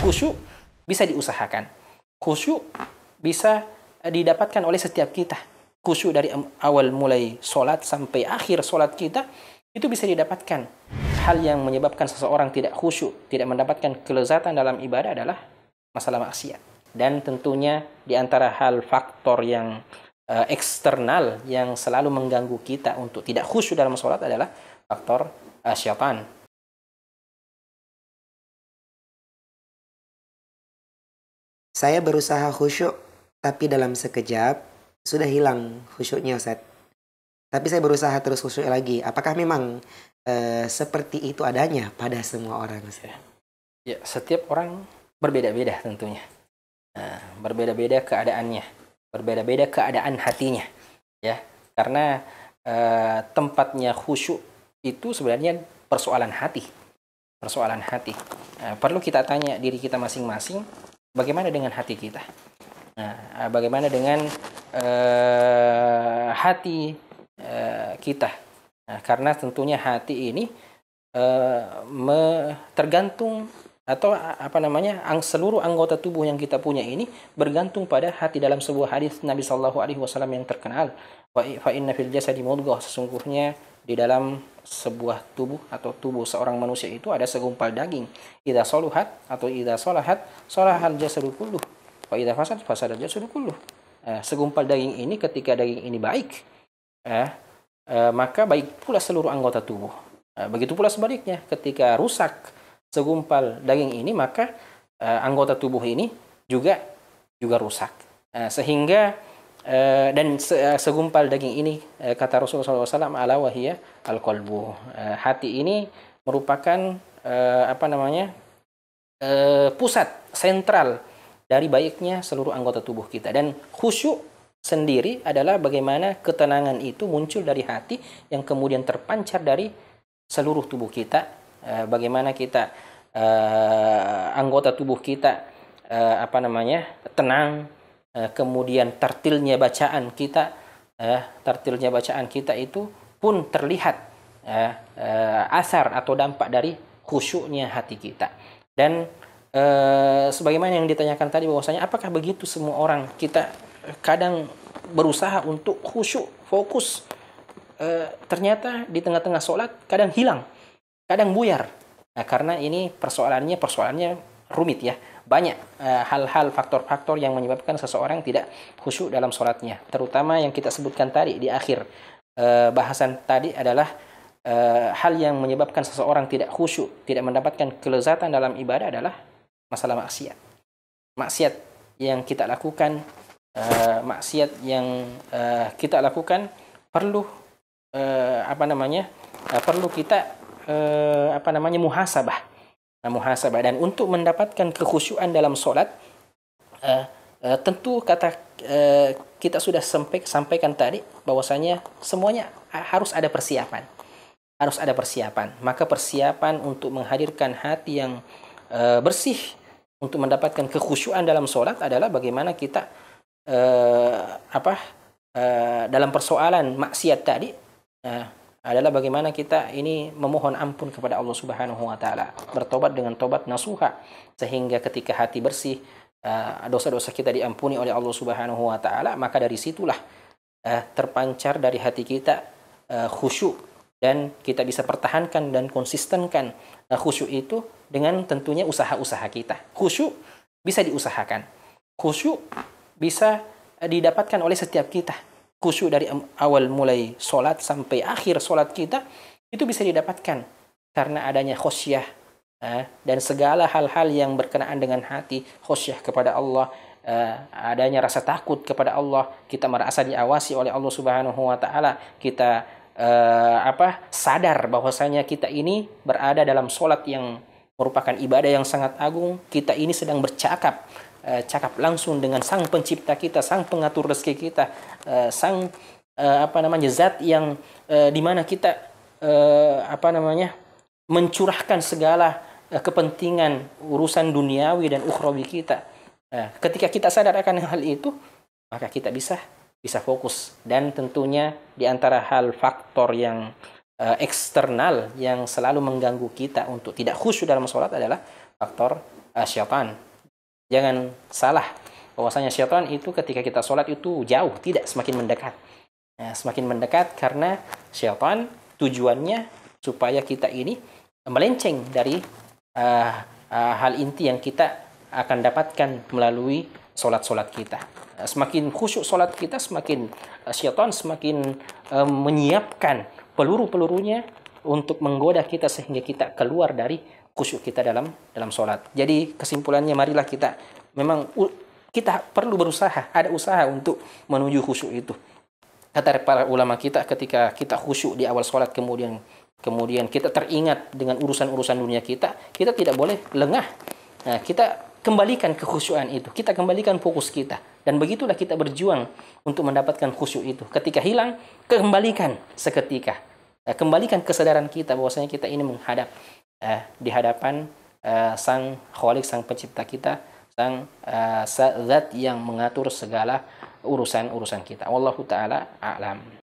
Khusyuk bisa diusahakan. Khusyuk bisa didapatkan oleh setiap kita. Khusyuk dari awal mulai sholat sampai akhir sholat kita, itu bisa didapatkan. Hal yang menyebabkan seseorang tidak khusyuk, tidak mendapatkan kelezatan dalam ibadah adalah masalah maksiat. Dan tentunya di antara hal faktor yang eksternal yang selalu mengganggu kita untuk tidak khusyuk dalam sholat adalah faktor syaitan. Saya berusaha khusyuk, tapi dalam sekejap sudah hilang khusyuknya, Ustaz. Tapi saya berusaha terus khusyuk lagi. Apakah memang seperti itu adanya pada semua orang, Ustaz? Ya, setiap orang berbeda-beda tentunya. Berbeda-beda keadaannya, berbeda-beda keadaan hatinya. Ya, karena tempatnya khusyuk itu sebenarnya persoalan hati. Persoalan hati. Perlu kita tanya diri kita masing-masing, bagaimana dengan hati kita? Bagaimana dengan hati kita? Karena tentunya hati ini tergantung atau seluruh anggota tubuh yang kita punya ini bergantung pada hati. Dalam sebuah hadis Nabi Shallallahu Alaihi Wasallam yang terkenal, fa inna fil jasadi mudghah, sesungguhnya di dalam sebuah tubuh atau tubuh seorang manusia itu ada segumpal daging. Idza saluhat atau idza salahat salahal jasadu kulluh wa idza fasad jasadu kulluh. Segumpal daging ini, ketika daging ini baik, maka baik pula seluruh anggota tubuh. Begitu pula sebaliknya, ketika rusak segumpal daging ini, maka anggota tubuh ini juga rusak. Sehingga dan segumpal daging ini, kata Rasulullah SAW, ala wahiyya al-qalbu. Hati ini merupakan pusat sentral dari baiknya seluruh anggota tubuh kita. Dan khusyuk sendiri adalah bagaimana ketenangan itu muncul dari hati yang kemudian terpancar dari seluruh tubuh kita. Bagaimana kita anggota tubuh kita tenang, kemudian tartilnya bacaan kita itu pun terlihat asar atau dampak dari khusyuknya hati kita. Dan sebagaimana yang ditanyakan tadi, bahwasanya apakah begitu semua orang? Kita kadang berusaha untuk khusyuk, fokus, ternyata di tengah-tengah sholat kadang hilang, kadang buyar. Karena ini persoalannya rumit ya. Banyak hal-hal, faktor-faktor yang menyebabkan seseorang tidak khusyuk dalam sholatnya. Terutama yang kita sebutkan tadi di akhir bahasan tadi adalah hal yang menyebabkan seseorang tidak khusyuk, tidak mendapatkan kelezatan dalam ibadah adalah masalah maksiat. Maksiat yang kita lakukan, perlu perlu kita muhasabah. Dan untuk mendapatkan kekhusyuan dalam sholat, tentu kita sudah sampaikan tadi bahwasanya semuanya harus ada persiapan. Maka persiapan untuk menghadirkan hati yang bersih untuk mendapatkan kekhusyuan dalam sholat adalah bagaimana kita dalam persoalan maksiat tadi, adalah bagaimana kita ini memohon ampun kepada Allah Subhanahu wa taala, bertobat dengan tobat nasuha, sehingga ketika hati bersih, dosa-dosa kita diampuni oleh Allah Subhanahu wa taala, maka dari situlah terpancar dari hati kita khusyuk, dan kita bisa pertahankan dan konsistenkan khusyuk itu dengan tentunya usaha-usaha kita. Khusyuk bisa diusahakan. Khusyuk bisa didapatkan oleh setiap kita. Khusyuk dari awal mulai sholat sampai akhir sholat kita itu bisa didapatkan karena adanya khosyah, dan segala hal-hal yang berkenaan dengan hati, khosyah kepada Allah, adanya rasa takut kepada Allah, kita merasa diawasi oleh Allah Subhanahu wa taala, kita sadar bahwasanya kita ini berada dalam sholat yang merupakan ibadah yang sangat agung, kita ini sedang cakap langsung dengan sang pencipta kita, sang pengatur rezeki kita, sang zat yang dimana kita mencurahkan segala kepentingan urusan duniawi dan ukhrawi kita. Ketika kita sadar akan hal itu, maka kita bisa fokus. Dan tentunya di antara hal faktor yang eksternal yang selalu mengganggu kita untuk tidak khusyuk dalam sholat adalah faktor syaitan. Jangan salah bahwasanya syaitan itu ketika kita sholat itu jauh, tidak, semakin mendekat. Semakin mendekat karena syaitan tujuannya supaya kita ini melenceng dari hal inti yang kita akan dapatkan melalui solat-solat kita. Semakin khusyuk solat kita, semakin syaitan semakin menyiapkan peluru-pelurunya untuk menggoda kita sehingga kita keluar dari khusyuk kita dalam solat. Jadi kesimpulannya, marilah kita memang kita perlu berusaha, ada usaha untuk menuju khusyuk itu. Kata para ulama kita, ketika kita khusyuk di awal sholat, kemudian kita teringat dengan urusan-urusan dunia kita tidak boleh lengah. Nah, kita kembalikan kekhusyuan itu, kita kembalikan fokus kita, dan begitulah kita berjuang untuk mendapatkan khusyuk itu. Ketika hilang, kembalikan seketika, kembalikan kesadaran kita bahwasanya kita ini menghadap di hadapan Sang Khalik, Sang Pencipta kita, Sang Zat yang mengatur segala urusan-urusan kita. Wallahu ta'ala a'lam.